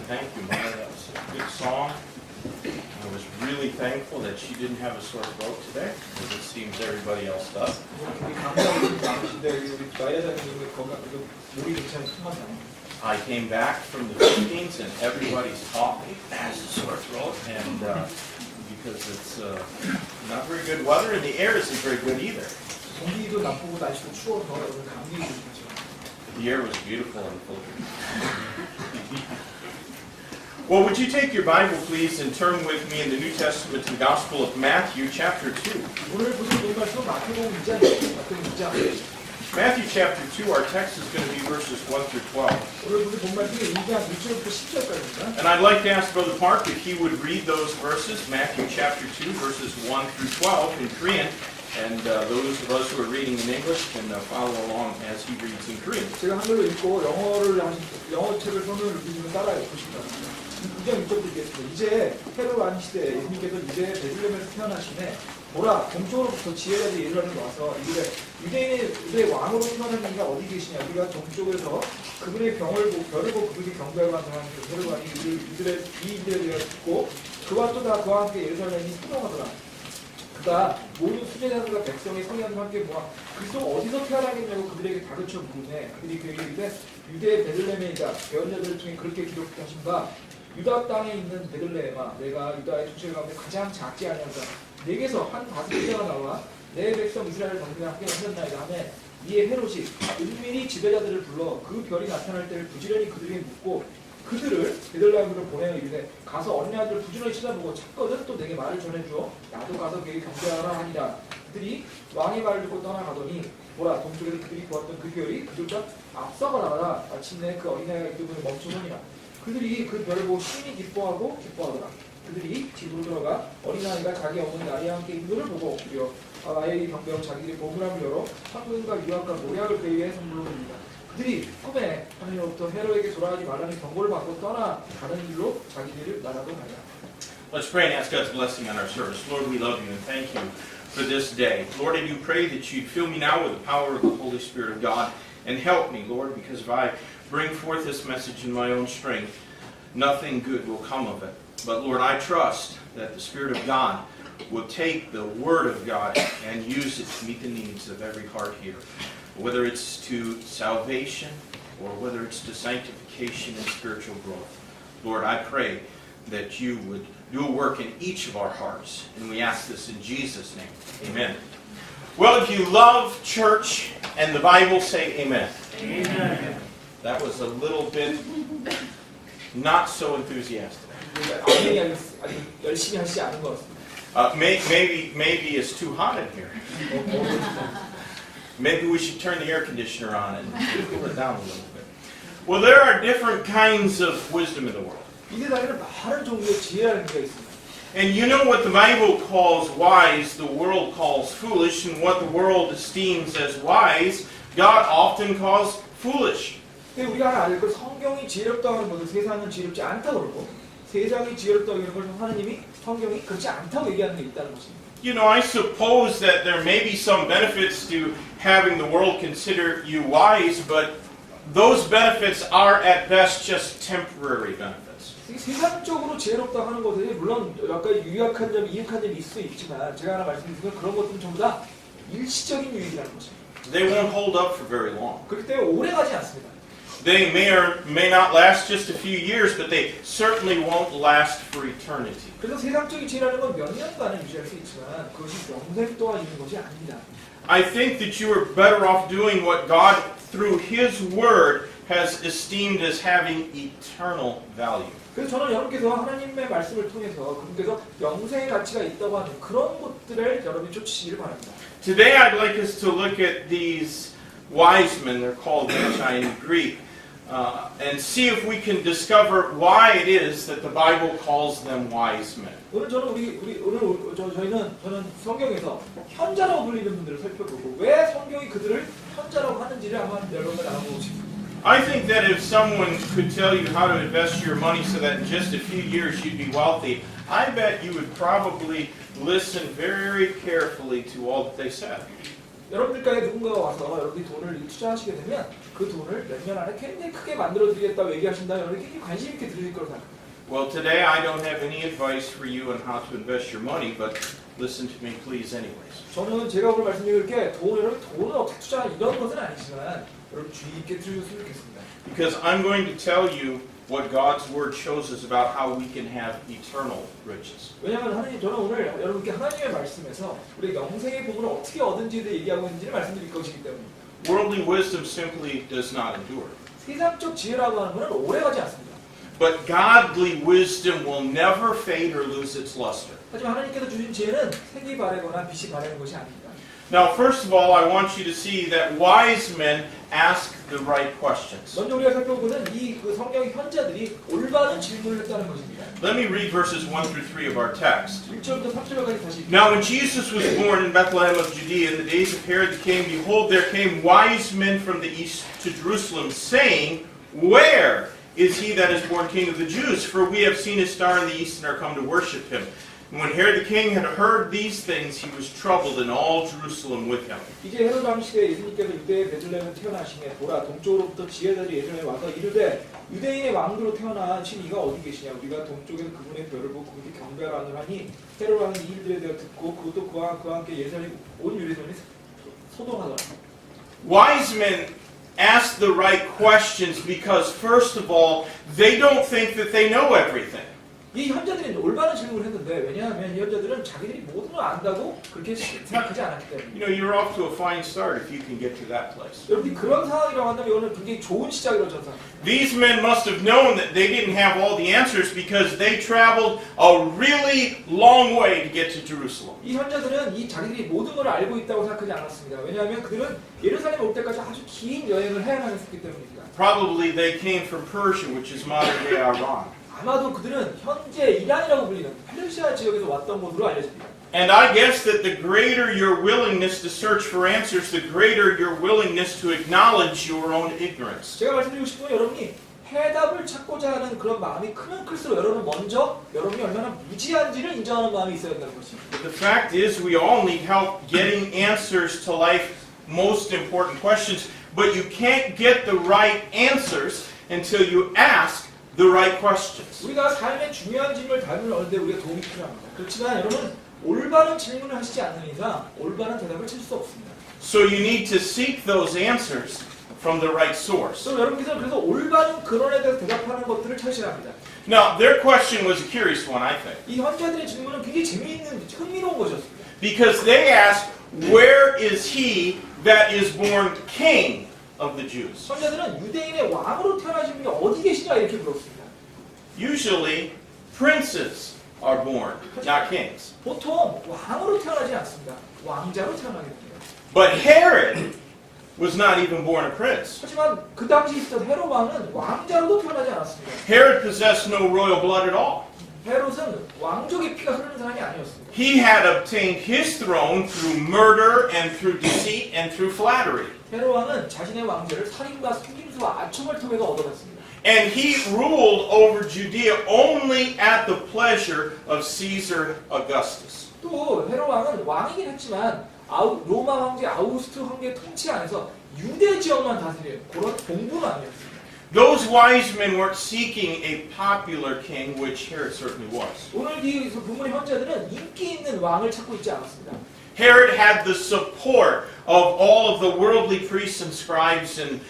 Thank you, Maya. That was a good song. I was really thankful that she didn't have a sore throat today, as it seems everybody else does. 우리 감사하고 많으신데 우리 마야 장님의 건강, 목이 괜찮으시나요? I came back from the Philippines and everybody's talking, has a sore throat, and because it's not very good weather and the air isn't very good either. 공기도 나쁘고 날씨도 추워서 오늘 감기 걸리죠. The air was beautiful in the Philippines. Well, would you take your Bible, please, and turn with me in the New Testament to the Gospel of Matthew, chapter 2. 오늘 보실 본 말씀 마태복음 2장이에요. 마태복음 2장. Matthew chapter 2, our text is going to be verses 1 through 12. 오늘 보실 본 말씀이 2장 1절부터 10절까지입니다. And I'd like to ask Brother Park if he would read those verses, Matthew chapter 2, verses 1 through 12 in Korean. And those of us who are reading in English can follow along as he reads in Korean. 제가 한글로 읽고 영어 책을 손으로 읽으시면 따라해 보십니다. 2장 1절부터 읽겠습니다. 이제 헤롯 왕 시대에 예수님께서 이제 베들레헴에서 태어나시네. 보라, 동쪽으로부터 지혜자들이 예루살렘에 와서 이르되 유대인의 왕으로 태어난 이가 어디 계시냐. 우리가 동쪽에서 그분의 별을 보고 그분이 경배하고 하는 헤롯 왕이 이들에 대하여 듣고 그와 또 다 그와 함께 예루살렘이 순종하더라. 그가 모든 수제자들과 백성의 성향과 함께 모아 그리스도 어디서 태어나겠냐고 그들에게 다그쳐 물으네. 그들이 그에게 이르되 유대의 베들레헴이다. 배언자들 중에 그렇게 기록하신 바 유다 땅에 있는 베들레헴아, 내가 유다의 족속 가운데 가장 작지 아니하다. 내게서 한 다스리자가 나와 내 백성 이스라엘 정비와 함께 하셨나이다 하매 이에 헤롯이 은밀히 지배자들을 불러 그 별이 나타날 때를 부지런히 그들에게 묻고 그들을 베들레헴으로 보내어 이르되 가서 어린 아들을 부지런히 찾아보고 찾거든 또 내게 말을 전해주어 나도 가서 그에게 경배하라 하니라. 그들이 왕의 말을 듣고 떠나가더니 보라, 동쪽에서 그들이 보았던 그 별이 그들보다 앞서가 나가라. 마침내 그 어린아이가 이름을 멈추더니라. 그들이 그 별을 보고 심히 기뻐하더라. 그들이 집으로 들어가 어린아이가 자기 어머니 마리아와 함께 있는 것을 보고 엎드려 아이의 경배하고 자기들이 보물함을 열어 황금과 유황과 모략을 그에게 위해 선물로 드립니다. 그들이 꿈에 하나님으로부터 헤롯에게 돌아가지 말라는 경고를 받고 떠나가는 길로 자기들을 나라로 가라. Let's pray and ask God's blessing on our service. Lord, we love you and thank you for this day. Lord, I do pray that you'd fill me now with the power of the Holy Spirit of God and help me, Lord, because if I bring forth this message in my own strength, nothing good will come of it. But Lord, I trust that the Spirit of God will take the Word of God and use it to meet the needs of every heart here, whether it's to salvation or whether it's to sanctification and spiritual growth. Lord, I pray that you would do a work in each of our hearts, and we ask this in Jesus' name. Amen. Well, if you love church and the Bible, say amen. Amen. That was a little bit not so enthusiastic. 아멘이 아주 열심히 하시지 않은 것 같습니다. Maybe it's too hot in here. Maybe we should turn the air conditioner on and cool it down a little bit. Well, there are different kinds of wisdom in the world. 이 세상에는 많은 종류의 지혜라는 게 있습니다. And you know what the Bible calls wise, the world calls foolish, and what the world esteems as wise, God often calls foolish. 근데 우리가 하나 알고 성경이 지혜롭다고 하는 것은 세상은 지혜롭지 않다고 그러고 세상이 지혜롭다고 하는 것은 하나님이 성경이 그렇지 않다고 얘기하는 게 있다는 것입니다. You know, I suppose that there may be some benefits to having the world consider you wise, but those benefits are at best just temporary benefits. 세상적으로 지혜롭다고 하는 것에 물론 약간 유익한 점이 있을 수 있지만 제가 하나 말씀드리면 그런 것들은 전부 다 일시적인 유익이라는 것입니다. They won't hold up for very long. 그렇기 때문에 오래 가지 않습니다. They may or may not last just a few years, but they certainly won't last for eternity. 그래서 세상적인 지혜라는 건 몇 년간은 유지할 수 있지만 그것이 영생 동안 있는 것이 아닙니다. I think that you are better off doing what God, through His Word, has esteemed as having eternal value. 그래서 저는 여러분께서 하나님의 말씀을 통해서 그분께서 영생의 가치가 있다고 하는 그런 것들을 여러분이 쫓으시기를 바랍니다. Today I'd like us to look at these wise men, they're called magi in Greek, and see if we can discover why it is that the Bible calls them wise men. 오늘 저는 저는 성경에서 현자라고 불리는 분들을 살펴보고 왜 성경이 그들을 현자라고 하는지를 한번 여러분과 나눠보고 싶습니다. I think that if someone could tell you how to invest your money so that in just a few years you'd be wealthy, I bet you would probably listen very carefully to all that they said. 여러분들 가게 누군가가 와서 여러분이 돈을 투자하시게 되면 그 돈을 몇 년 안에 굉장히 크게 만들어 드리겠다고 얘기하신다면 여러분이 굉장히 관심 있게 들으실 거라고 생각합니다. Well, today I don't have any advice for you on how to invest your money, but listen to me please anyways. 저는 제가 오늘 말씀드릴 게 여러분 돈을 어떻게 투자하는 이런 것은 아니지만 여러분 주의 있게 들으셨으면 좋겠습니다. Because I'm going to tell you what God's Word shows us about how we can have eternal riches. 왜냐하면 저는 오늘 여러분께 하나님의 말씀에서 우리 영생의 부분을 어떻게 얻은지에 대해 얘기하고 있는지를 말씀드릴 것이기 때문입니다. Worldly wisdom simply does not endure. 세상적 지혜라고 하는 것은 오래가지 않습니다. But godly wisdom will never fade or lose its luster. 하지만 하나님께서 주신 지혜는 색이 바래거나 빛이 바래는 것이 아닙니다. Now, first of all, I want you to see that wise men ask the right questions. 먼저 우리가 살펴보는 그 성경의 현자들이 올바른 질문을 했다는 것입니다. Let me read verses 1 through 3 of our text. 1절부터 3절까지 다시 Now, when Jesus was born in Bethlehem of Judea in the days of Herod the king, behold, there came wise men from the east to Jerusalem, saying, Where is he that is born king of the Jews? For we have seen his star in the east and are come to worship him. And when Herod the king had heard these things, he was troubled, and all Jerusalem with him. 이제 헤롯 왕시대에 예수님께서 유대의 베들레헴에 태어나시매 보라 동쪽으로부터 지혜자들이 예루살렘에 와서 이르되 유대인의 왕으로 태어나신 이가 어디 계시냐 우리가 동쪽에서 그분의 별을 보고 그분께 경배하라 하니 헤롯 왕은 이 일들에 대해 듣고 그것도 그와 함께 예루살렘 온 예루살렘이 소동하더라. Wise men ask the right questions because, first of all, they don't think that they know everything. 이 현자들이 올바른 질문을 했는데 왜냐하면 이 현자들은 자기들이 모든 걸 안다고 그렇게 생각하지 않았기 때문에. You know, you're off to a fine start if you can get to that place. 여러분이 그런 상황이라고 한다면 이거는 굉장히 좋은 시작이라고 저는 생각합니다. These men must have known that they didn't have all the answers because they traveled a really long way to get to Jerusalem. 이 현자들은 이 자기들이 모든 걸 알고 있다고 생각하지 않았습니다. 왜냐하면 그들은 예루살렘 올 때까지 아주 긴 여행을 해야만 했기 때문입니다. Probably they came from Persia, which is modern-day Iran. 아마도 그들은 현재 이란이라고 불리는 페르시아 지역에서 왔던 것으로 알려집니다. And I guess that the greater your willingness to search for answers, the greater your willingness to acknowledge your own ignorance. 제가 말씀드리고 싶은 건 여러분이 해답을 찾고자 하는 그런 마음이 크면 클수록 여러분은 먼저 여러분이 얼마나 무지한지를 인정하는 마음이 있어야 된다는 것입니다. But the fact is, we all need help getting answers to life's most important questions, but you can't get the right answers until you ask the right questions. 우리가 삶의 중요한 질문을 답을 얻는데 우리가 도움이 필요합니다. 그렇지만 여러분 올바른 질문을 하시지 않는 이상 올바른 대답을 찾을 수 없습니다. So you need to seek those answers from the right source. 그래서 여러분께서 그래서 올바른 근원에 대해서 대답하는 것들을 찾으셔야 합니다. Now, their question was a curious one, I think, 이 현자들의 질문은 굉장히 재미있는, 흥미로운 것이었습니다. because they asked, "Where is he that is born king of the Jews?" 현자들은 유대인의 왕으로 태어나신 분이 어디 계시냐 이렇게 물었습니다. Usually, princes are born, not kings. 보통 왕으로 태어나지 않습니다. 왕자로 태어나게 됩니다. But Herod was not even born a prince. 하지만 그 당시 있었던 헤롯 왕은 왕자로도 태어나지 않았습니다. Herod possessed no royal blood at all. 헤롯은 왕족의 피가 흐르는 사람이 아니었습니다. He had obtained his throne through murder and through deceit and through flattery. 헤롯 왕은 자신의 왕자를 살인과 속임수와 아첨을 통해서 얻어갔습니다. And he ruled over Judea only at the pleasure of Caesar Augustus. 또 헤롯 왕은 왕이긴 했지만 로마 황제 아우구스트 황제의 통치 안에서 유대 지역만 다스리는 그런 공부는 아니었습니다. Those wise men weren't seeking a popular king, which Herod certainly was. 오늘 이 본문의 현자들은 인기 있는 왕을 찾고 있지 않았습니다. Herod had the support of all of the worldly priests and scribes and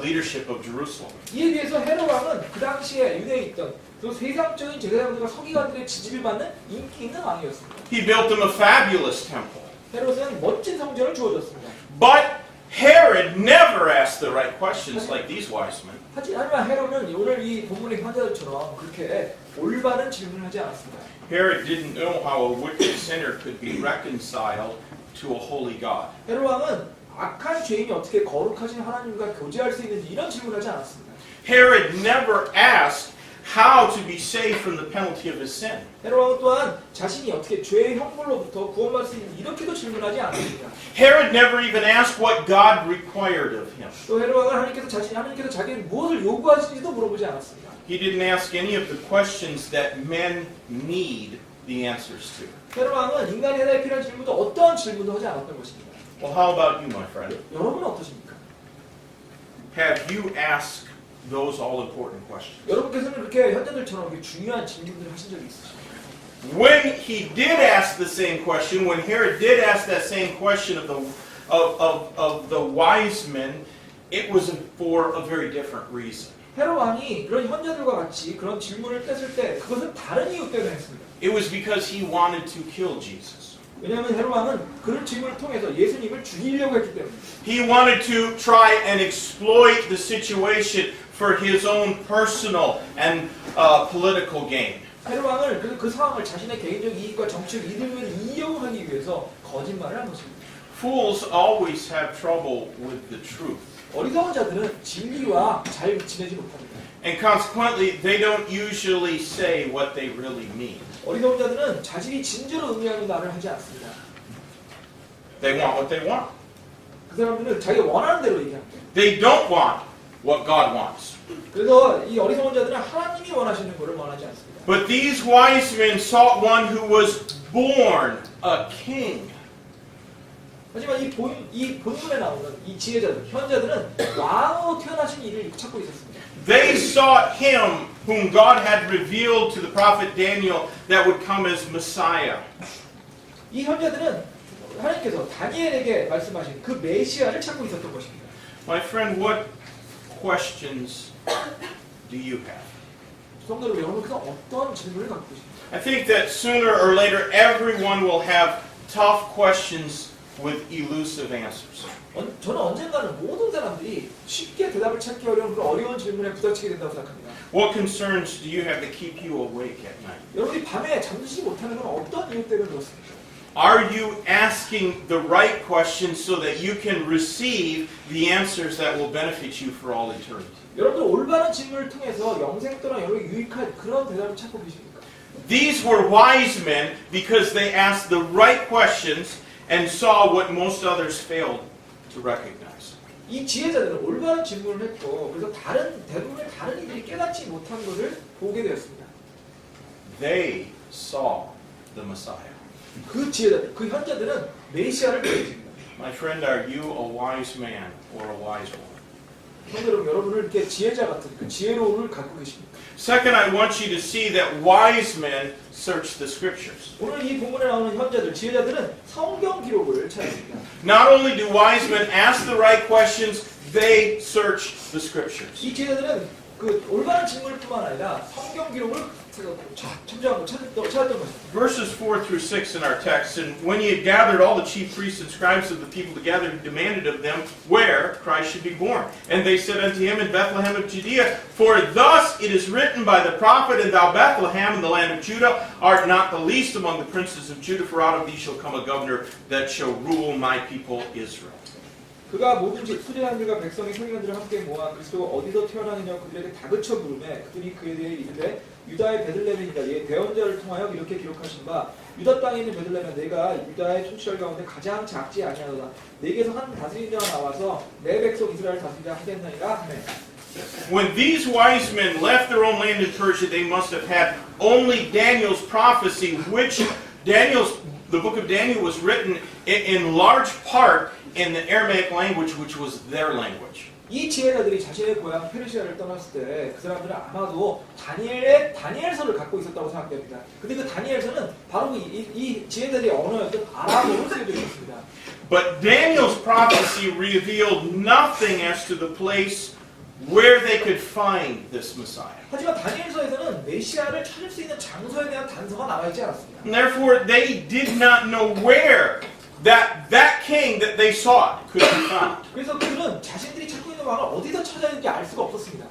leadership of Jerusalem. 이에 비해서 헤롯 왕은 그 당시에 유대에 있던 그 세상적인 제사장들과 서기관들의 지지를 받는 인기 있는 왕이었습니다. He built them a fabulous temple. 헤롯은 멋진 성전을 주어졌습니다. But Herod never asked the right questions like these wise men. 하지만 헤롯은 오늘 이 본문의 현자들처럼 그렇게 올바른 질문을 하지 않았습니다. Herod didn't know how a wicked sinner could be reconciled to a holy God. 헤롯 왕은 악한 죄인이 어떻게 거룩하신 하나님과 교제할 수 있는지 이런 질문을 하지 않았습니다. Herod never asked how to be saved from the penalty of his sin. 헤롯 왕은 또한 자신이 어떻게 죄의 형벌로부터 구원받을 수 있는지 이렇게도 질문하지 않았습니다. Herod never even asked what God required of him. 또 헤롯 왕은 하나님께서 자기에게 무엇을 요구하시는지도 물어보지 않았습니다. He didn't ask any of the questions that men need the answers to. 헤롯 왕은 인간이 해답이 필요한 질문도 어떠한 질문도 하지 않았던 것입니다. Well, how about you, my friend? 여러분은 어떠십니까? Have you asked those all-important questions? 여러분께서는 그렇게 현자들처럼 이렇게 중요한 질문들을 하신 적이 있으십니까? When he did ask the same question, when Herod did ask that same question of the wise men, it was for a very different reason. 헤롯 왕이 그런 현자들과 같이 그런 질문을 뺐을 때 그것은 다른 이유 때문에 했습니다. It was because he wanted to kill Jesus. 왜냐하면 헤롯 왕은 그런 질문을 통해서 예수님을 죽이려고 했기 때문입니다. He wanted to try and exploit the situation for his own personal and political gain. 헤롯 왕을 그 상황을 자신의 개인적 이익과 정치적 이득을 이용하기 위해서 거짓말을 한 것입니다. Fools always have trouble with the truth. 어리석은 자들은 진리와 잘 지내지 못합니다. And consequently, they don't usually say what they really mean. 어리석은 자들은 자신이 진짜로 의미하는 말을 하지 않습니다. They want what they want. 그 사람들은 자기가 원하는 대로 얘기합니다. They don't want what God wants. 그래서 이 어리석은 자들은 하나님이 원하시는 것을 원하지 않습니다. But these wise men sought one who was born a king. 하지만 이 본문에 나오는 이 지혜자들, 현자들은 왕으로 태어나신 이를 찾고 있었습니다. They sought him whom God had revealed to the prophet Daniel that would come as Messiah. 이 현자들은 하나님께서 다니엘에게 말씀하신 그 메시아를 찾고 있었던 것입니다. My friend, what questions do you have? 성도들 여러분께서 어떤 질문을 갖고 계십니까? I think that sooner or later everyone will have tough questions with elusive answers. 저는 언젠가는 모든 사람들이 쉽게 대답을 찾기 어려운 그런 어려운 질문에 부딪히게 된다고 생각합니다. What concerns do you have that keep you awake at night? 여러분이 밤에 잠드시지 못하는 건 어떤 이유 때문에 그렇습니까? Are you asking the right questions so that you can receive the answers that will benefit you for all eternity? 여러분들 올바른 질문을 통해서 영생 동안 여러분이 유익한 그런 대답을 찾고 계십니까? These were wise men because they asked the right questions and saw what most others failed to recognize. 이 지혜자들은 올바른 질문을 했고 그래서 대부분의 다른 이들이 깨닫지 못한 것을 보게 되었습니다. They saw the Messiah. 그 지혜자들, 그 현자들은 메시아를 보여줍니다. My friend, are you a wise man or a wise woman? 성도 여러분을 이렇게 지혜자 같은 그 지혜로움을 갖고 계십니까? Second, I want you to see that wise men search the scriptures. 오늘 이 본문에 나오는 현자들, 지혜자들은 성경 기록을 찾습니다. Not only do wise men ask the right questions, they search the scriptures. 이 지혜자들은 그 올바른 질문뿐만 아니라 성경 기록을 찾았던 것입니다. Verses 4 through 6 in our text, and when he had gathered all the chief priests and scribes of the people together, he demanded of them where Christ should be born. And they said unto him, in Bethlehem of Judea, for thus it is written by the prophet, and thou Bethlehem in the land of Judah art not the least among the princes of Judah, for out of thee shall come a governor that shall rule my people Israel. 그가 모든 수제자들과 백성의 소리관들을 함께 모아 그리스도가 어디서 태어나느냐고 그들에게 다그쳐 물으매 그들이 그에 대해 이르되 유다의 베들레헴이다. 예 대언자를 통하여 이렇게 기록하신 바 유다 땅에 있는 베들레헴은 내가 유다의 촌철 가운데 가장 작지 아니하도다. 내게서 한 다스리자가 나와서 내 백성 이스라엘 다스리자 하겠나이다 하매. When these wise men left their own land in Persia, they must have had only Daniel's prophecy, which the book of Daniel was written in large part in the Aramaic language, which was their language. 이 지혜자들이 자신의 고향 페르시아를 떠났을 때 그 사람들은 아마도 다니엘서를 갖고 있었다고 생각됩니다. 근데 그 다니엘서는 바로 이 지혜자들의 언어였던 아람어로 쓰여져 있습니다. But Daniel's prophecy revealed nothing as to the place where they could find this Messiah. 하지만 다니엘서에서는 메시아를 찾을 수 있는 장소에 대한 단서가 나와 있지 않았습니다. And therefore, they did not know where that king that they sought could be found. 그래서 그들은 자신들이 찾고 있는 왕을 어디서 찾아야 되는지 알 수가 없었습니다.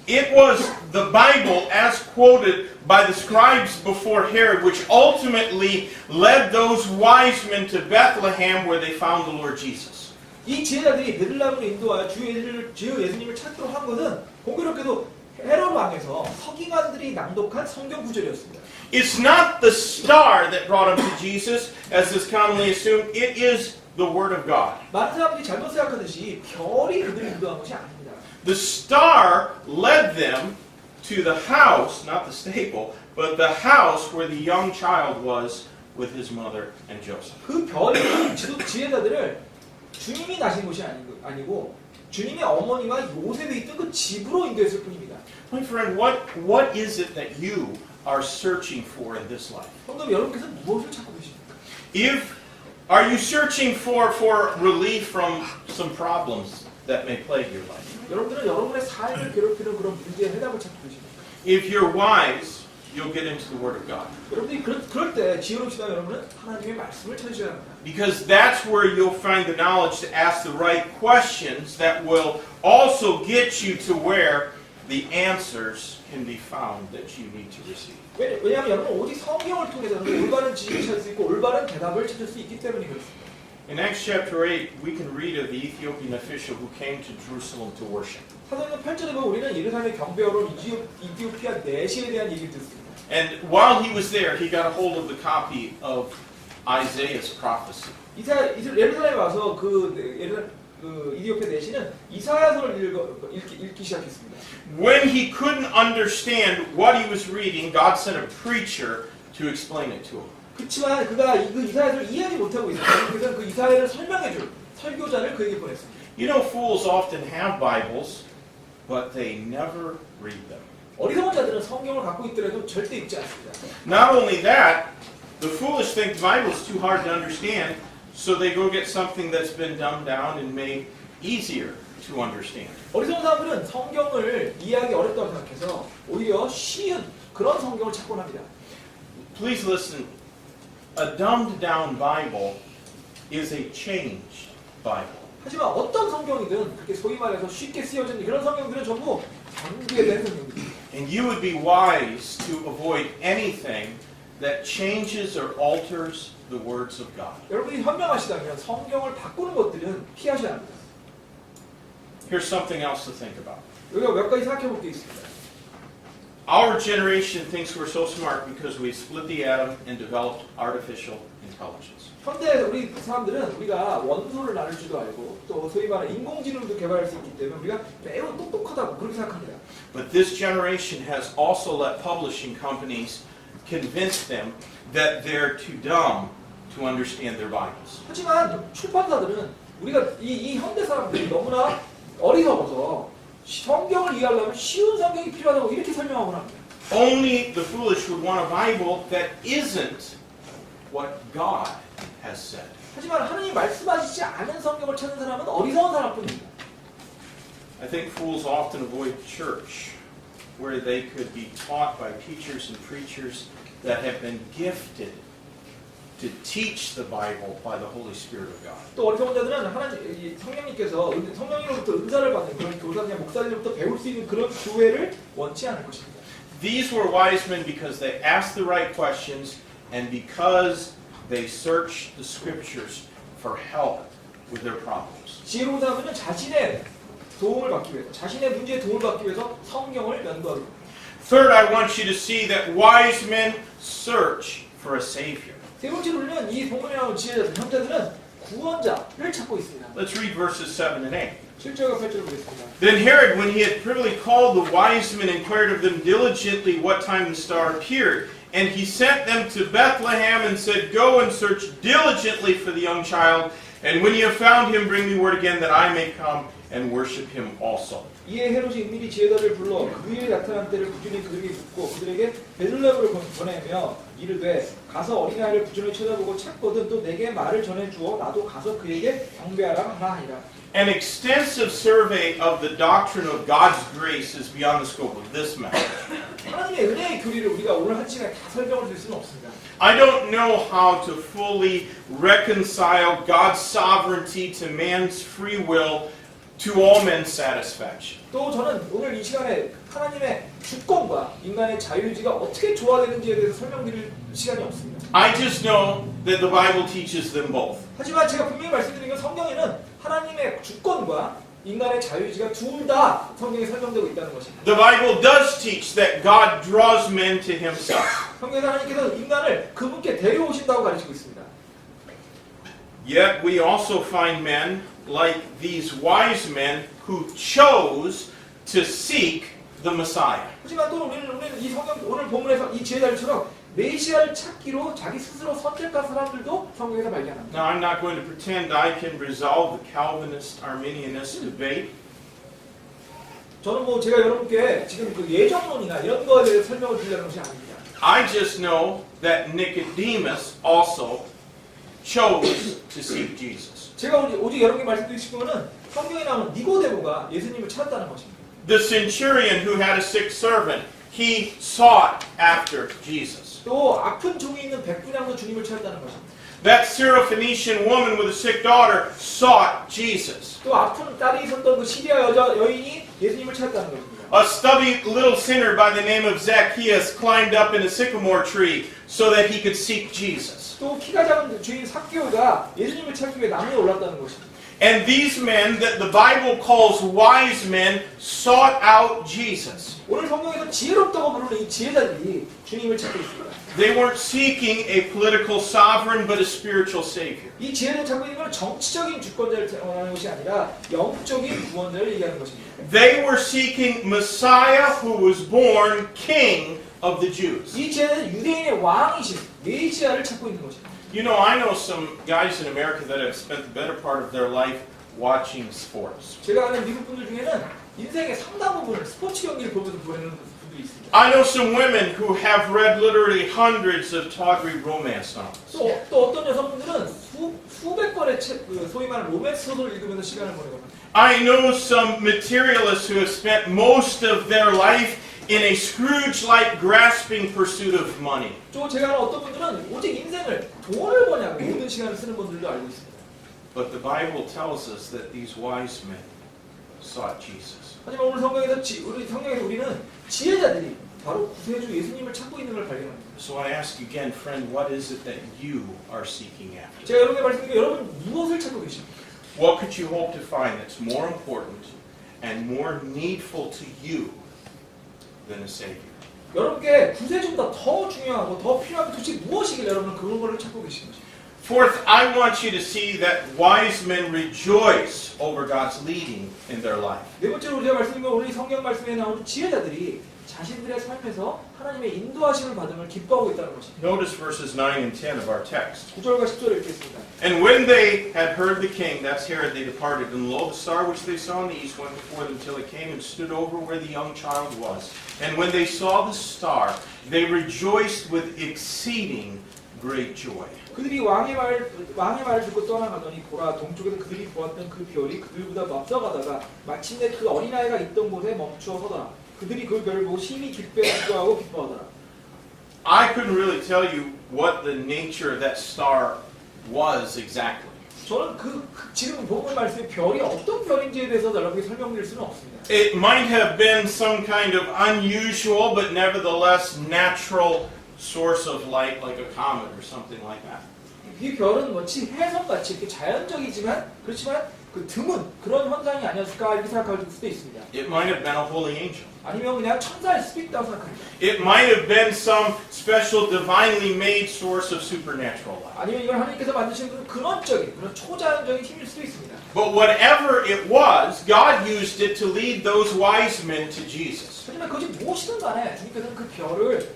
It was the Bible as quoted by the scribes before Herod, which ultimately led those wise men to Bethlehem where they found the Lord Jesus. 이 지혜자들이 베들레헴으로 인도하여 주 예수님을 찾도록 한 것은 공교롭게도 헤롯 왕에서 서기관들이 낭독한 성경 구절이었습니다. It's not the star that brought them to Jesus, as is commonly assumed. It is the Word of God. 많은 사람들이 잘못 생각하듯이 별이 그들을 인도한 것이 아닙니다. The star led them to the house, not the stable, but the house where the young child was with his mother and Joseph. 그 별이 지혜자들을 주님이 나신 곳이 아니고 주님의 어머니와 요셉이 있던 그 집으로 인도했을 뿐입니다. My friend, what is it that you are searching for in this life? 성도 여러분께서 무엇을 찾고 계십니까? Are you searching for relief from some problems that may plague your life? 여러분들은 여러분의 삶을 괴롭히는 그런 문제의 해답을 찾고 계십니까? If you're wise, you'll get into the Word of God. 여러분들이 그럴 때 지혜롭시다 여러분은 하나님의 말씀을 찾으셔야 합니다. Because that's where you'll find the knowledge to ask the right questions that will also get you to where the answers can be found that you need to receive. 왜냐하면 여러분 오직 성경을 통해서는 올바른 지식을 찾을 수 있고 올바른 대답을 찾을 수 있기 때문에 그렇습니다. In Acts chapter 8, we can read of the Ethiopian official who came to Jerusalem to worship. 사도행전 8절에 보면 우리는 예루살렘의 경배하러 이디오피아 내시에 대한 얘기를 듣습니다. And while he was there, he got a hold of the copy of Isaiah's prophecy. 예루살렘에 와서 이디오피아 내시는 이사야서를 읽기 시작했습니다. When he couldn't understand what he was reading, God sent a preacher to explain it to him. 그렇지만 그가 그 이사야를 이해하지 못하고 있었어요. 그래서 그 이사야를 설명해줄 설교자를 그에게 보냈습니다. You know, fools often have Bibles, but they never read them. 어리석은 자들은 성경을 갖고 있더라도 절대 읽지 않습니다. Not only that, the foolish think the Bible is too hard to understand, so they go get something that's been dumbed down and made easier to understand. 어리석은 사람들은 성경을 이해하기 어렵다고 생각해서 오히려 쉬운 그런 성경을 찾곤 합니다. Please listen. A dumbed down Bible is a changed Bible. 하지만 어떤 성경이든 그렇게 소위 말해서 쉽게 쓰여진 그런 성경들은 전부 변개된 성경입니다. And you would be wise to avoid anything that changes or alters the words of God. 여러분이 현명하시다면 성경을 바꾸는 것들은 피하셔야 합니다. Here's something else to think about. 여기가 몇 가지 생각해 볼 게 있습니다. Our generation thinks we're so smart because we split the atom and developed artificial intelligence. 현대 우리 사람들은 우리가 원소를 나눌 줄도 알고 또 소위 말하는 인공지능도 개발할 수 있기 때문에 우리가 매우 똑똑하다고 그렇게 생각합니다. But this generation has also let publishing companies convince them that they're too dumb to understand their Bibles. 하지만 출판사들은 우리가 이 현대 사람들이 너무나 어리석어서 성경을 이해하려면 쉬운 성경이 필요하다고 이렇게 설명하곤 합니다. Only the foolish would want a Bible that isn't what God has said. 하지만 하나님이 말씀하시지 않은 성경을 찾는 사람은 어리석은 사람뿐입니다. I think fools often avoid church where they could be taught by teachers and preachers that have been gifted to teach the Bible by the Holy Spirit of God. 또 어리석은 자들은 하나님 성령님께서 성령님으로부터 은사를 받는 그런 교사냐 목사님으로부터 배울 수 있는 그런 교회를 원치 않을 것입니다. These were wise men because they asked the right questions and because they searched the scriptures for help with their problems. 지혜로운 사람들은 자신의 도움을 받기 위해서 자신의 문제에 도움을 받기 위해서 성경을 연구하고 있습니다. Third, I want you to see that wise men search for a Savior. 세 번째로 우리는 이 본문에 나온 지혜자들, 형제들은 구원자를 찾고 있습니다. Let's read verses 7 and 8. 7절과 8절을 보겠습니다. Then Herod, when he had privily called the wise men, inquired of them diligently what time the star appeared. And he sent them to Bethlehem and said, Go and search diligently for the young child. And when you have found him, bring me word again that I may come and worship him also. 이에 헤롯이 은밀히 지혜자를 불러 그의 나타난 때를 부지런히 그들에게 묻고 그들에게 베들레헴으로 보내며 이르되 가서 어린아이를 부지런히 찾아보고 찾거든 또 내게 말을 전해주어 나도 가서 그에게 경배하라 하니라. An extensive survey of the doctrine of God's grace is beyond the scope of this message. 하나님의 은혜의 교리를 우리가 오늘 한 시간에 다 설명을 드릴 수는 없습니다. I don't know how to fully reconcile God's sovereignty to man's free will to all men's satisfaction. 또 저는 오늘 이 시간에 하나님의 주권과 인간의 자유의지가 어떻게 조화되는지에 대해서 설명드릴 시간이 없습니다. I just know that the Bible teaches them both. 하지만 제가 분명히 말씀드린 건 성경에는 하나님의 주권과 인간의 자유의지가 둘 다 성경에 설명되고 있다는 것입니다. The Bible does teach that God draws men to himself. 성경에서 하나님께서 인간을 그분께 데려오신다고 가르치고 있습니다. Yet we also find men like these wise men who chose to seek the Messiah. 하지만 또 우리는 이 성경 오늘 본문에서 이 지혜자들처럼 메시아를 찾기로 자기 스스로 선택한 사람들도 성경에서 발견합니다. Now, I'm not going to pretend I can resolve the Calvinist-Arminianist debate. 저는 뭐 제가 여러분께 지금 그 예정론이나 이런 거에 대해서 설명을 드리려는 것이 아닙니다. I just know that Nicodemus also chose to seek Jesus. 제가 오직 여러분께 말씀드리고 싶은 것은 성경에 나오는 니고데모가 예수님을 찾았다는 것입니다. The centurion who had a sick servant, he sought after Jesus. 또 아픈 종이 있는 백부장도 주님을 찾았다는 것입니다. That Syrophoenician woman with a sick daughter sought Jesus. 또 아픈 딸이 있었던 그 시리아 여인이 예수님을 찾았다는 것입니다. A stubby little sinner by the name of Zacchaeus climbed up in a sycamore tree so that he could seek Jesus. 또 키가 작은 주인 삭개오가 예수님을 찾기 위해 나무에 올랐다는 것입니다. And these men that the Bible calls wise men sought out Jesus. 오늘 성경에서 지혜롭다고 부르는 이 지혜자들이 주님을 찾고 있습니다. They weren't seeking a political sovereign but a spiritual savior. 이 지혜를 찾고 있는 건 정치적인 주권자를 원하는 것이 아니라 영적인 구원자를 얘기하는 것입니다. They were seeking Messiah who was born king of the Jews. 이 지혜는 유대인의 왕이신 메시아를 찾고 있는 것입니다. You know, I know some guys in America that have spent the better part of their life watching sports. 제가 아는 미국 분들 중에는 인생의 상당 부분을 스포츠 경기를 보면서 보내는 분들이 있습니다. I know some women who have read literally hundreds of tawdry romance novels. 또 어떤 여성분들은 수백 권의 책, 소위 말하는 로맨스 소설을 읽으면서 시간을 보내거든요. I know some materialists who have spent most of their life in a Scrooge-like grasping pursuit of money. 또 제가 아는 어떤 분들은 오직 인생을 돈을 버냐고 모든 시간을 쓰는 분들도 알고 있습니다. But the Bible tells us that these wise men sought Jesus. 하지만 오늘 성경에서 우리는 지혜자들이 바로 구세주 예수님을 찾고 있는 걸 발견합니다. So I ask again, friend, what is it that you are seeking after? 제가 여러분께 말씀드리면 여러분 무엇을 찾고 계십니까? What could you hope to find that's more important and more needful to you than a Savior? 여러분께 구세주보다 더 중요하고 더 필요한 도대체 무엇이길래 여러분은 그런 거를 찾고 계신 것입니다. Fourth, I want you to see that wise men rejoice over God's leading in their life. 네 번째로 우리가 말씀드린 건 오늘 이 성경 말씀에 나오는 지혜자들이 자신들의 삶에서 하나님의 인도하심을 받음을 기뻐하고 있다는 것입니다. Notice verses 9 and 10 of our text. 9절과 10절을 읽겠습니다. And when they had heard the king, that's Herod, they departed. And lo, the star which they saw in the east went before them till it came and stood over where the young child was. And when they saw the star, they rejoiced with exceeding great joy. 그들이 왕의 말을 듣고 떠나가더니 보라 동쪽에서 그들이 보았던 그 별이 그들보다 앞서가다가 마침내 그 어린아이가 있던 곳에 멈추어 서더라. 그들이 그 별을 보고 심히 기뻐하고 기뻐하더라. I couldn't really tell you what the nature of that star was exactly. 저는 지금 본문 말씀의 별이 어떤 별인지에 대해서 여러분께 설명드릴 수는 없습니다. It might have been some kind of unusual but nevertheless natural source of light like a comet or something like that. 이 별은 마치 해성같이 이렇게 자연적이지만 그렇지만 그 드문 그런 현상이 아니었을까 이렇게 생각할 수도 있습니다. It might have been a holy angel. 아니면 그냥 천사일 수도 있다고 생각합니다. It might have been some special divinely made source of supernatural light. 아니면 이걸 하나님께서 만드신 그런 근원적인 그런 초자연적인 힘일 수도 있습니다. But whatever it was, God used it to lead those wise men to Jesus. 하지만 그것이 무엇이든 간에 주님께서는 그 별을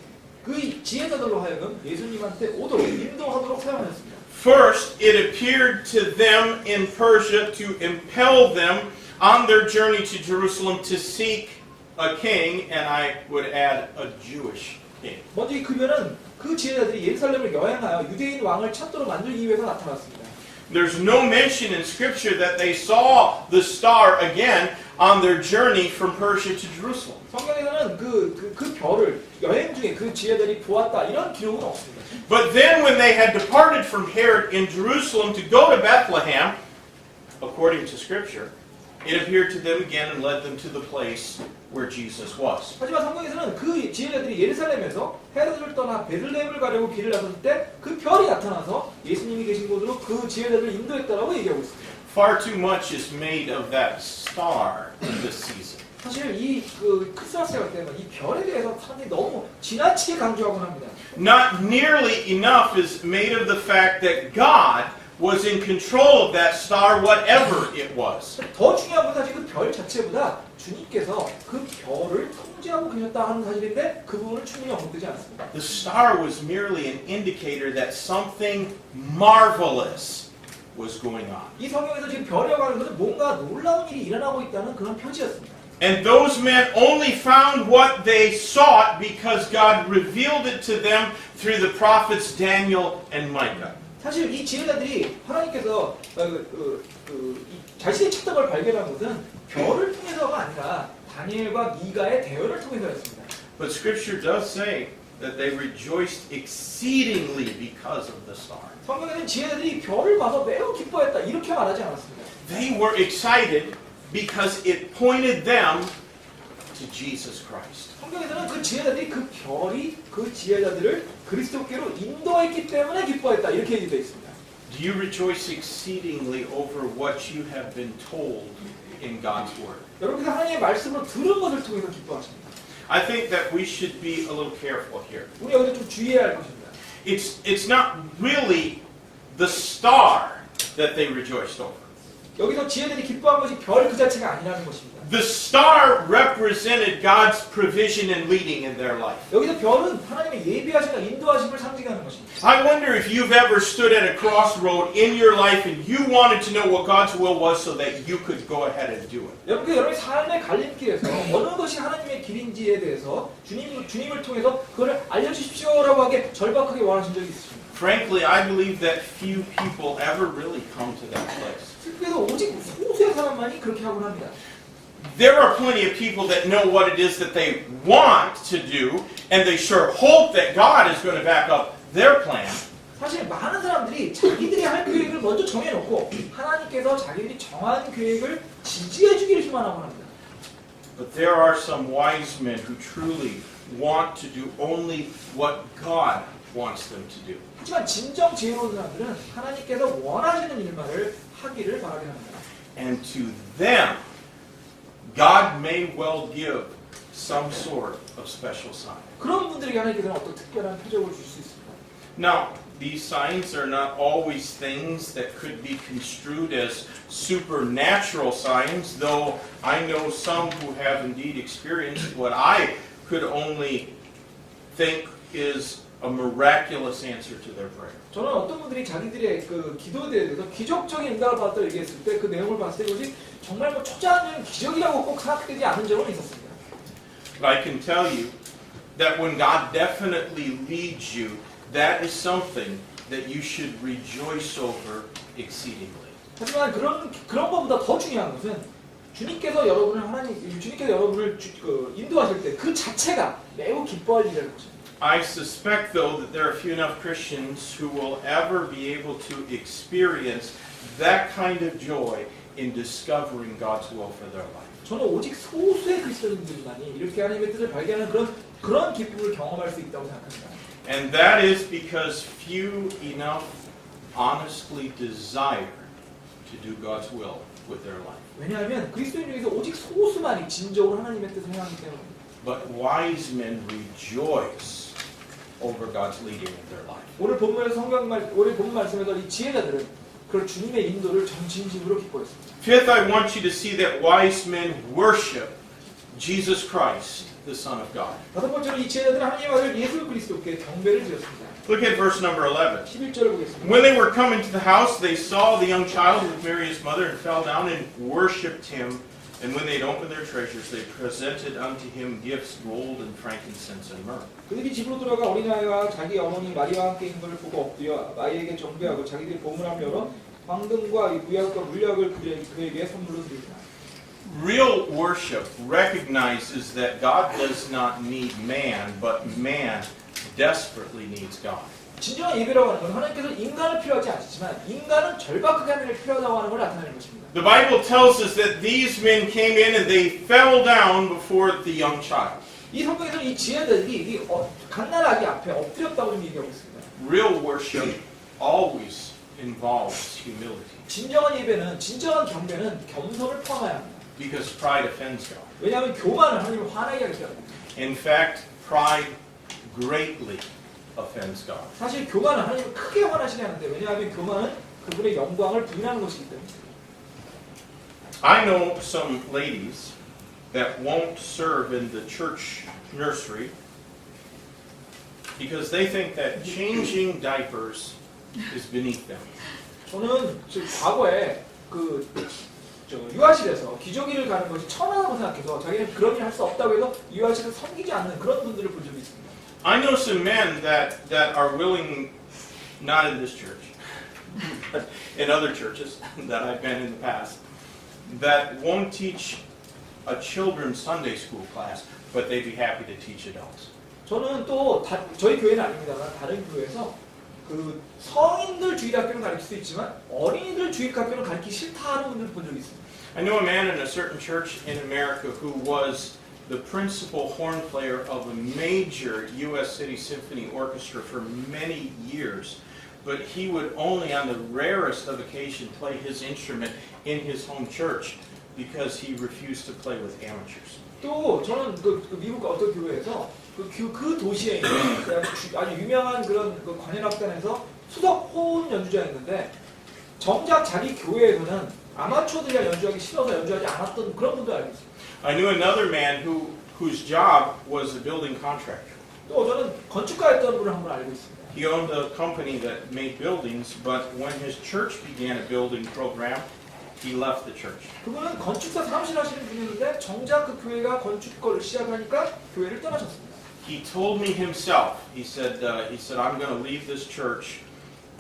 그 지혜자들로 하여금 예수님한테 오도록 인도하도록 사용하셨습니다. First, it appeared to them in Persia to impel them on their journey to Jerusalem to seek a king, and I would add a Jewish king. 먼저 이 급여는 그 지혜자들이 예루살렘을 여행하여 유대인 왕을 찾도록 만들기 위해서 나타났습니다. There's no mention in Scripture that they saw the star again on their journey from Persia to Jerusalem. 성경에서는 그 별을 여행 중에 그 지혜자들이 보았다 이런 기록은 없습니다. But then when they had departed from Herod in Jerusalem to go to Bethlehem, according to Scripture, it appeared to them again and led them to the place where Jesus was. 하지만 성경에서는 그 지혜자들이 예루살렘에서 헤로드를 떠나 베들레헴을 가려고 길을 나섰을 때 그 별이 나타나서 예수님이 계신 곳으로 그 지혜자들을 인도했다라고 얘기하고 있습니다. Far too much is made of that star in this season. 사실 이 크리스마스가 때문에 이 별에 대해서 사람들이 너무 지나치게 강조하곤 합니다. Not nearly enough is made of the fact that God was in control of that star, whatever it was. 더 중요한 건 사실 그 별 자체보다 주님께서 그 별을 통제하고 계셨다 하는 사실인데 그 부분을 충분히 언급되지 않습니다. The star was merely an indicator that something marvelous was going on. 이 성경에서 지금 별이라고 하는 것은 뭔가 놀라운 일이 일어나고 있다는 그런 표지였습니다. And those men only found what they sought because God revealed it to them through the prophets Daniel and Micah. 사실 이 지혜자들이 하나님께서 자신이 찾던 걸 발견한 것은 별을 통해서가 아니라 다니엘과 미가의 대화를 통해서였습니다. But Scripture does say that they rejoiced exceedingly because of the star. 성경에는 지혜자들이 별을 봐서 매우 기뻐했다 이렇게 말하지 않았습니다. They were excited because it pointed them to Jesus Christ. 성경에서는 그 지혜자들이 그 별이 그 지혜자들을 그리스도께로 인도했기 때문에 기뻐했다 이렇게 얘기되어 있습니다. Do you rejoice exceedingly over what you have been told in God's Word? 여러분께서 하나님의 말씀으로 들은 것을 통해서 기뻐하십니다. I think that we should be a little careful here. 우리 여기서 좀 주의해야 할 것입니다. It's not really the star that they rejoiced over. 여기서 지혜들이 기뻐한 것이 별 그 자체가 아니라는 것입니다. The star represented God's provision and leading in their life. 여기서 별은 하나님의 예비하심과 인도하심을 상징하는 것입니다. I wonder if you've ever stood at a crossroad in your life and you wanted to know what God's will was so that you could go ahead and do it. 여러분의 삶의 갈림길에서 어느 것이 하나님의 길인지에 대해서 주님을 통해서 그걸 알려주십시오라고 하게 절박하게 원하신 적이 있으십니까? Frankly, I believe that few people ever really come to that place. 슬프게도 오직 소수의 사람만이 그렇게 하곤 합니다. There are plenty of people that know what it is that they want to do, and they sure hope that God is going to back up their plan. 사실 많은 사람들이 자기들이 할 계획을 먼저 정해놓고 하나님께서 자기들이 정한 계획을 지지해 주기를 희망하곤 합니다. But there are some wise men who truly want to do only what God wants them to do. 하지만 진정 지혜로운 사람들은 하나님께서 원하시는 일만을 하기를 바라게 합니다. And to them, God may well give some sort of special sign. 그런 분들에게 하나님께서는 어떤 특별한 표적을 줄 수 있습니다. Now, these signs are not always things that could be construed as supernatural signs, though I know some who have indeed experienced what I could only think is a miraculous answer to their prayer. 저는 어떤 분들이 자기들의 그 기도에 대해서 기적적인 응답을 받았다고 얘기했을 때 그 내용을 봤을 때 그것이 정말 뭐 초자연 기적이라고 꼭 생각되지 않은 적은 있었습니다. But I can tell you that when God definitely leads you, that is something that you should rejoice over exceedingly. 하지만 그런 것보다 더 중요한 것은 주님께서 여러분을 인도하실 때 그 자체가 매우 기뻐할 일이라는 것입니다. I suspect, though, that there are few enough Christians who will ever be able to experience that kind of joy in discovering God's will for their life. 저는 오직 소수의 그리스도인들만이 이렇게 하나님의 뜻을 발견하는 그런 기쁨을 경험할 수 있다고 생각합니다. And that is because few enough honestly desire to do God's will with their life. 왜냐하면 그리스도인 중에서 오직 소수만이 진정으로 하나님의 뜻을 행하기 때문입니다. But wise men rejoice over God's leading in their life. 오늘 본 말씀에서 이 지혜자들은 그 주님의 인도를 전진심으로 기뻐했습니다. Fifth, I want you to see that wise men worship Jesus Christ, the Son of God. 다섯 번째로 이 지혜자들은 하나님의 아들 예수 그리스도께 경배를 드렸습니다. Look at verse number 11. 11절을 보겠습니다. When they were coming to the house, they saw the young child with Mary his mother and fell down and worshipped him. And when they had opened their treasures, they presented unto him gifts, gold and frankincense and myrrh. 그들이 집으로 들어가 어린아이가 자기 어머니 마리아와 함께 있는 것을 보고 엎드려 아이에게 정배하고 자기들이 보물함 열어 황금과 무약과 물약을 그에게 선물로 드립니다. Real worship recognizes that God does not need man, but man desperately needs God. 진정한 예배라고 하는 건 하나님께서 인간을 필요하지 않으시지만 인간은 절박하게 하나님을 필요하다고 하는 걸 나타내는 것입니다. The Bible tells us that these men came in and they fell down before the young child. 이 성경에서 이 지혜자들이 갓난 아기 앞에 엎드렸다고 좀 얘기하고 있습니다. Real worship always involves humility. 진정한 예배는, 진정한 경배는 겸손을 포함해야 합니다. Because pride offends God. 왜냐하면 교만은 하나님을 화나게 하기 때문입니다. In fact, pride greatly offends God. 사실 교만은 하나님을 크게 화나시게 하는데 왜냐하면 교만은 그분의 영광을 부인하는 것이기 때문입니다. I know some ladies that won't serve in the church nursery because they think that changing diapers is beneath them. 저는 지금 과거에 유아실에서 기저귀를 가는 것이 천하라고 생각해서 자기는 그런 일 할 수 없다고 해서 유아실을 섬기지 않는 그런 분들을 본 적이 있습니다. I know some men that are willing, not in this church, but in other churches that I've been in the past, that won't teach a children's Sunday school class, but they'd be happy to teach adults. 저는 또 저희 교회는 아닙니다만 다른 교회에서 그 성인들 주일학교를 가르칠 수 있지만 어린이들 주일학교를 가르치기 싫다 하는 분들을 본 적이 있습니다. I know a man in a certain church in America who was the principal horn player of a major U.S. City Symphony Orchestra for many years, but he would only on the rarest of occasion play his instrument in his home church because he refused to play with amateurs. 또 저는 그 미국 어떤 교회에서 그 도시에 있는 아주 유명한 그런 그 관현악단에서 수석 호은 연주자였는데 정작 자기 교회에서는 아마추어들이 연주하기 싫어서 연주하지 않았던 그런 분도 알고 있습니다. I knew another man whose job was a building contractor. 또 저는 건축가였던 분을 한 분 알고 있습니다. He owned a company that made buildings, but when his church began a building program, he left the church. 그분은 건축사 사무실 하시는 분이었는데 정작 그 교회가 건축거를 시작하니까 교회를 떠나셨습니다. He told me himself. He said, I'm going to leave this church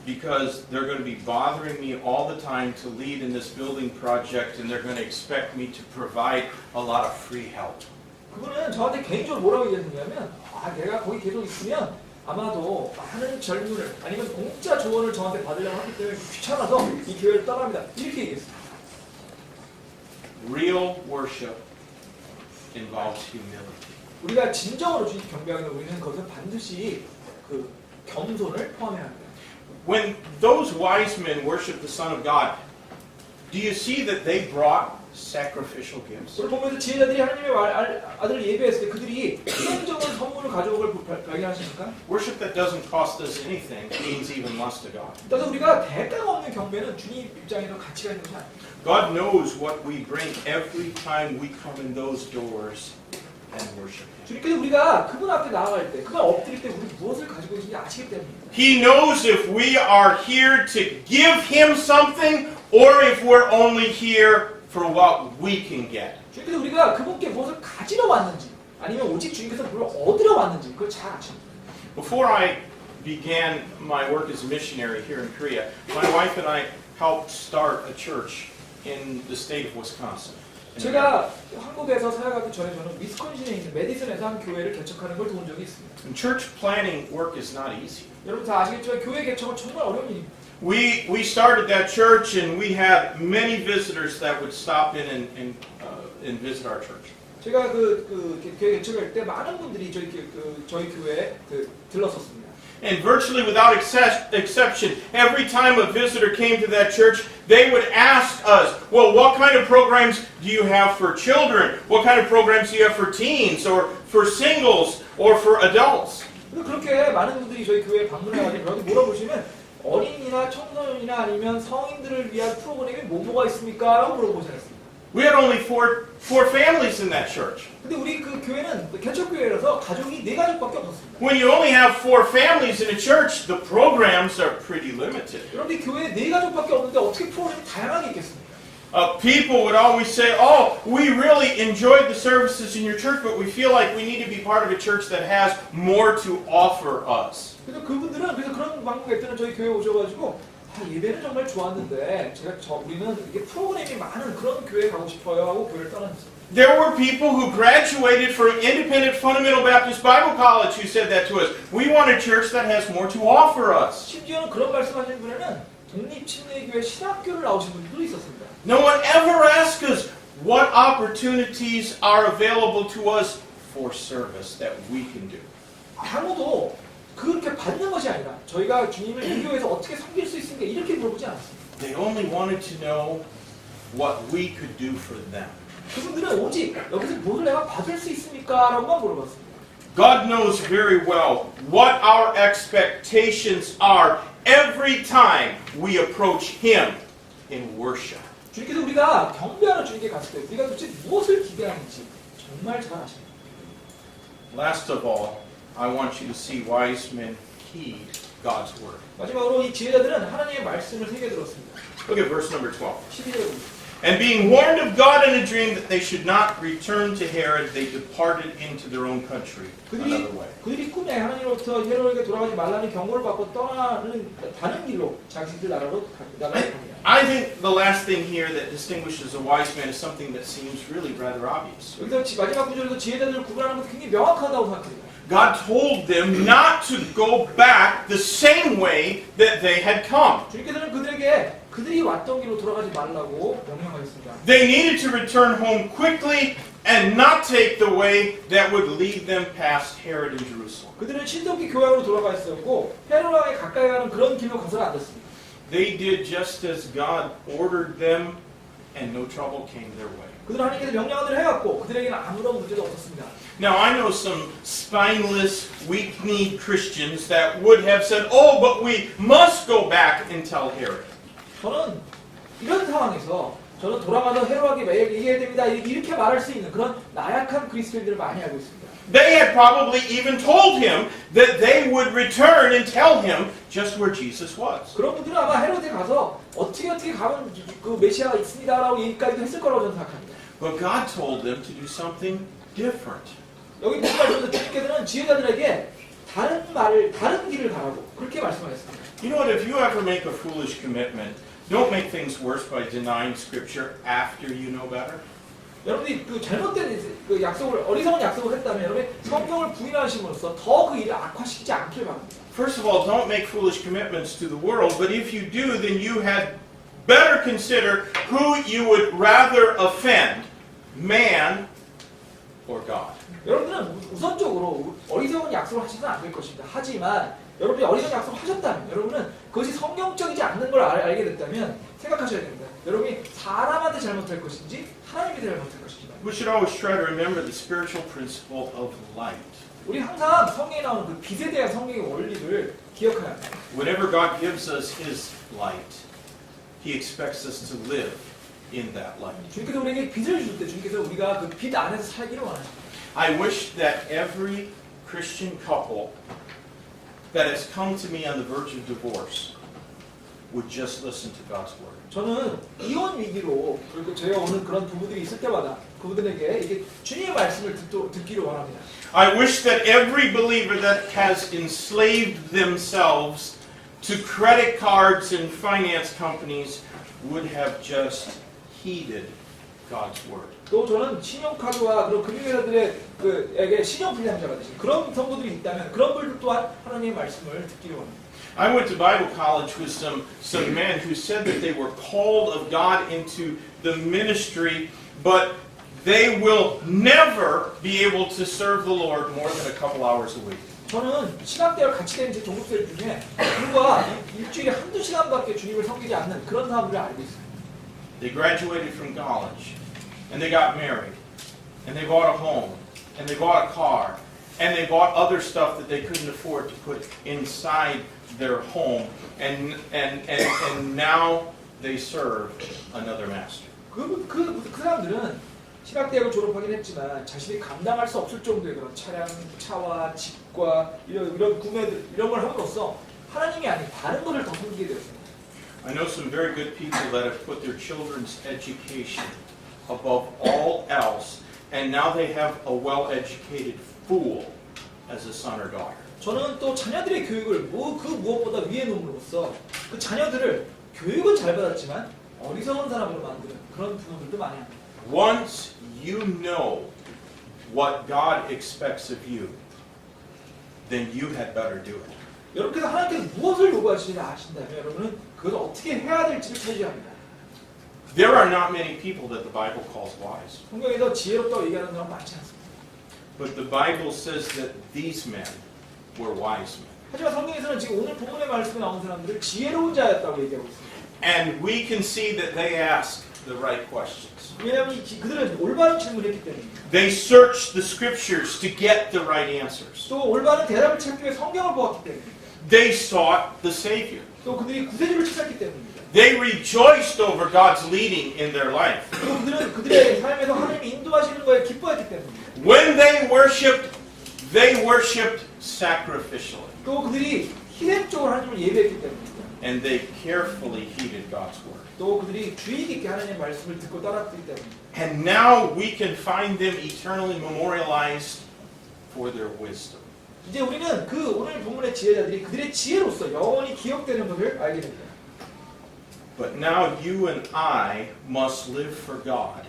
because they're going to be bothering me all the time to lead in this building project, and they're going to expect me to provide a lot of free help. 그분은 저한테 개인적으로 뭐라고 얘기했냐면 내가 거기 계속 있으면 아마도 많은 젊은을 아니면 공짜 조언을 저한테 받으려고 하기 때문에 귀찮아서 이 교회를 떠납니다. 이렇게 얘기했습니다. Real worship involves humility. 우리가 진정으로 주님 경배하는 우리는 거기서 반드시 그 겸손을 포함해야 합니다. When those wise men worshiped the Son of God, do you see that they brought sacrificial gifts? 오늘 보면서 지혜자들이 하나님의 아들을 예배했을 때 그들이 희생적인 선물을 가져온 걸 발견하십니까? Worship that doesn't cost us anything means even less to God. 따라서 우리가 대가가 없는 경배는 주님 입장에서 가치가 있는 것이 아닙니다. God knows what we bring every time we come in those doors and worship Him. 주님께서 우리가 그분 앞에 나아갈 때, 그분 엎드릴 때 우리 무엇을 가지고 있는지 아시기 때문입니다. He knows if we are here to give Him something or if we're only here for what we can get. 주님께서 우리가 그분께 무엇을 가지러 왔는지 아니면 오직 주님께서 뭘 얻으러 왔는지 그걸 잘 아십니다. Before I began my work as a missionary here in Korea, my wife and I helped start a church in the state of Wisconsin. 제가 한국에서 살아가기 전에 저는 위스콘신에 있는 메디슨에서 한 교회를 개척하는 걸 도운 적이 있습니다. And church planning work is not easy. 여러분 다 아시겠지만 교회 개척은 정말 어려운 일입니다. We started that church and we had many visitors that would stop in and visit our church. 제가 그 교회 개척할 때 많은 분들이 저희 교회에 들렀었습니다. And virtually without exception, every time a visitor came to that church, they would ask us, well, what kind of programs do you have for children? What kind of programs do you have for teens or for singles or for adults? 그렇게 많은 분들이 저희 교회에 방문해가지고 저한테 물어보시면 어린이나 청소년이나 아니면 성인들을 위한 프로그램이 뭐가 있습니까? 라고 물어보셨습니다. We had only four families in that church. 근데 우리 그 교회는 개척교회라서 가족이 4가족밖에 없었습니다. When you only have 4 families in a church, the programs are pretty limited. 여러분들 교회에 4가족밖에 없는데 어떻게 프로그램이 다양하게 있겠습니까? People would always say, oh, we really enjoyed the services in your church, but we feel like we need to be part of a church that has more to offer us. 그래서 그분들은 그런 방법에 있던 저희 교회에 오셔가지고 예배는 정말 좋았는데 우리는 이게 프로그램이 많은 그런 교회에 가고 싶어요 하고 교회를 떠났어요. There were people who graduated from Independent Fundamental Baptist Bible College who said that to us. We want a church that has more to offer us. 심지어는 그런 말씀하시는 분에는 독립침례교회 신학교를 나오신 분들도 있었습니다. No one ever asked us what opportunities are available to us for service that we can do. 아무도 그렇게 받는 것이 아니라 저희가 주님을 이 교회에서 어떻게 섬길 수 있습니까? 이렇게 물어보지 않았습니다. They only wanted to know what we could do for them. 그분들은 오직 여기서 무엇을 내가 받을 수 있습니까? 라고만 물어봤습니다. God knows very well what our expectations are every time we approach Him in worship. 주님께서 우리가 경배하는 주님께 갔을 때 우리가 도대체 무엇을 기대하는지 정말 잘 아십니다. Last of all, I want you to see wise men heed God's word. 마지막으로 이 지혜자들은 하나님의 말씀을 새겨들었습니다. Look at verse number 12. 12절에 보면 And being warned of God in a dream that they should not return to Herod, they departed into their own country another way. 그들이 꿈에 하나님으로부터 헤롯에게 돌아가지 말라는 경고를 받고 떠나는 다른 길로 자기들 나라로 나갑니다. I think the last thing here that distinguishes a wise man is something that seems really rather obvious. 여기서 마지막 구절에서 지혜자들을 구분하는 것도 굉장히 명확하다고 생각합니다. God told them not to go back the same way that they had come. 주님께서는 그들에게 그들이 왔던 길로 돌아가지 말라고 명령하셨습니다. They needed to return home quickly and not take the way that would lead them past Herod in Jerusalem. 그들은 신속히 교회로 돌아가 있었고 헤롯왕에 가까이 가는 그런 길로 가서는 안 됐습니다. They did just as God ordered them, and no trouble came their way. 그들은 하나님께서 명령한 대로 해왔고 그들에게는 아무런 문제도 없었습니다. Now, I know some spineless, weak-kneed Christians that would have said, oh, but we must go back and tell Herod. 저는 이런 상황에서 저는 돌아가서 헤롯에게 얘기해야 됩니다. 이렇게 말할 수 있는 그런 나약한 그리스도인들을 많이 알고 있습니다. They had probably even told him that they would return and tell him just where Jesus was. 그런 분들은 아마 헤롯에 가서 어떻게 가면 그 메시아가 있습니다라고 얘기까지도 했을 거라고 저는 생각합니다. But God told them to do something different. 여기 보면 말씀에서 주님께서는 지혜자들에게 다른 길을 가라고 그렇게 말씀하셨습니다. You know what? If you ever make a foolish commitment, don't make things worse by denying Scripture after you know better. 여러분이 그 잘못된 그 약속을 어리석은 약속을 했다면 여러분이 성경을 부인하심으로써 더 그 일을 악화시키지 않길 바랍니다. First of all, don't make foolish commitments to the world, but if you do, then you had better consider who you would rather offend, man or God. 여러분들은 우선적으로 어리석은 약속을 하시면 안 될 것입니다. 하지만 여러분이 어리석은 약속을 하셨다면 여러분은 그것이 성경적이지 않는 걸 알게 됐다면 생각하셔야 됩니다. 여러분이 사람한테 잘못할 것인지 하나님한테 잘못할 것인지. We should always try to remember the spiritual principle of light. 우리 항상 성경에 나오는 그 빛에 대한 성경의 원리를 기억해야 합니다. Whenever God gives us His light, He expects us to live in that light. 주님께서 우리에게 빛을 줄 때 주님께서 우리가 그 빛 안에서 살기를 원하십니다. I wish that every Christian couple that has come to me on the verge of divorce would just listen to God's word. 저는 이혼 위기로 그리고 제가 오는 그런 부부들이 있을 때마다 그분들에게 이게 주님의 말씀을 듣기를 원합니다. I wish that every believer that has enslaved themselves to credit cards and finance companies would have just heeded God's word. 또 저는 신용카드와 그런 금융회사들에게 신용 불량자가 되신 그런 성도들이 있다면 그런 분들 또한 하나님의 말씀을 듣기를 원합니다. I went to Bible college with some men who said that they were called of God into the ministry, but they will never be able to serve the Lord more than a couple hours a week. 저는 신학대학을 같이 다니는 제 동급생 중에 누가 일주일에 한두 시간밖에 주님을 섬기지 않는 그런 사람들을 알고 있습니다. They graduated from college, and they got married, and they bought a home, and they bought a car, and they bought other stuff that they couldn't afford to put inside their home, and now they serve another master. 그 사람들은 신학대학을 졸업하긴 했지만 자신이 감당할 수 없을 정도의 그런 차와 집과 이런 구매들 이런 걸 함으로써 하나님이 아닌 다른 것을 더 섬기게 되었습니다. I know some very good people that have put their children's education above all else, and now they have a well-educated fool as a son or daughter. 저는 또 자녀들의 교육을 그 무엇보다 위에 놓음으로써 그 자녀들을 교육은 잘 받았지만 어리석은 사람으로 만드는 그런 부모들도 많이 합니다. Once you know what God expects of you, then you had better do it. 여러분께서 하나님께서 무엇을 요구하시는지 아신다면 여러분은 그것을 어떻게 해야 될지를 찾아야 합니다. There are not many people that the Bible calls wise, 성경에서 지혜롭다고 얘기하는 사람 많지 않습니다. but the Bible says that these men were wise men. 하지만 성경에서는 지금 오늘 본문의 말씀에 나온 사람들을 지혜로운 자였다고 얘기하고 있습니다. And we can see that they asked the right questions. 왜냐하면 그들은 올바른 질문을 했기 때문입니다. They searched the scriptures to get the right answers. 또 올바른 대답을 찾기 위해 성경을 보았기 때문입니다. They sought the Savior. 또 그들이 구세주를 찾았기 때문입니다. They rejoiced over God's leading in their life. 또 그들은 그들의 삶에서 하나님이 인도하시는 거에 기뻐했기 때문입니다. When they worshipped sacrificially. 또 그들이 희생적으로 하나님을 예배했기 때문입니다. And they carefully heeded God's word. 또 그들이 주의 깊게 하나님의 말씀을 듣고 따랐기 때문입니다. And now we can find them eternally memorialized for their wisdom. 이제 우리는 그 오늘 본문의 지혜자들이 그들의 지혜로서 영원히 기억되는 것을 알게 됩니다. But now you and I must live for God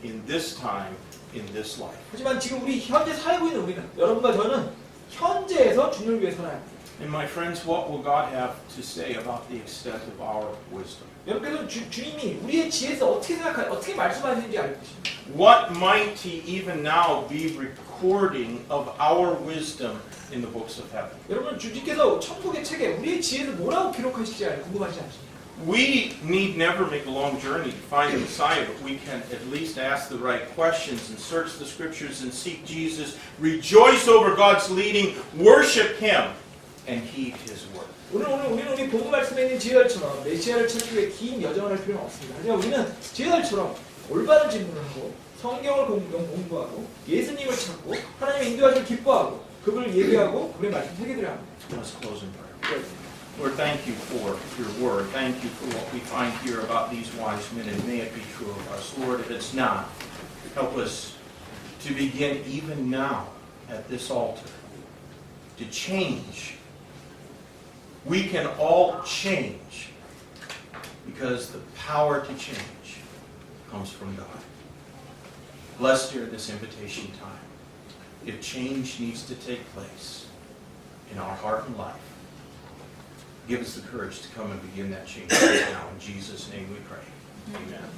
in this time, in this life. 하지만 지금 우리 현재 살고 있는 우리는 여러분과 저는 현재에서 주님을 위해 살아야 합니다. And my friends, what will God have to say about the extent of our wisdom? 여러분께서 주님이 우리의 지혜에서 어떻게 어떻게 말씀하시는지 알 것입니다. What might He even now be recording of our wisdom in the books of heaven? 여러분 주님께서 천국의 책에 우리의 지혜를 뭐라고 기록하실지 궁금하지 않습니까? We need never make a long journey to find the Messiah, but we can at least ask the right questions and search the Scriptures and seek Jesus, rejoice over God's leading, worship Him, and heed His word. 우리는 우리 본문 말씀에 있는 지혜자들처럼 메시아를 찾기 위해 긴 여정을 할 필요는 없습니다. 하지만 우리는 지혜자들처럼 올바른 질문을 하고 성경을 공부하고 예수님을 찾고 하나님의 인도하심을 기뻐하고 그분을 예배하고 그분의 말씀 새겨드려야 합니다. Let's close in prayer. Lord, thank you for your word. Thank you for what we find here about these wise men, and may it be true of us. Lord, if it's not, help us to begin even now at this altar to change. We can all change because the power to change comes from God. Bless, dear, this invitation time. If change needs to take place in our heart and life, give us the courage to come and begin that change right now. In Jesus' name we pray. Amen.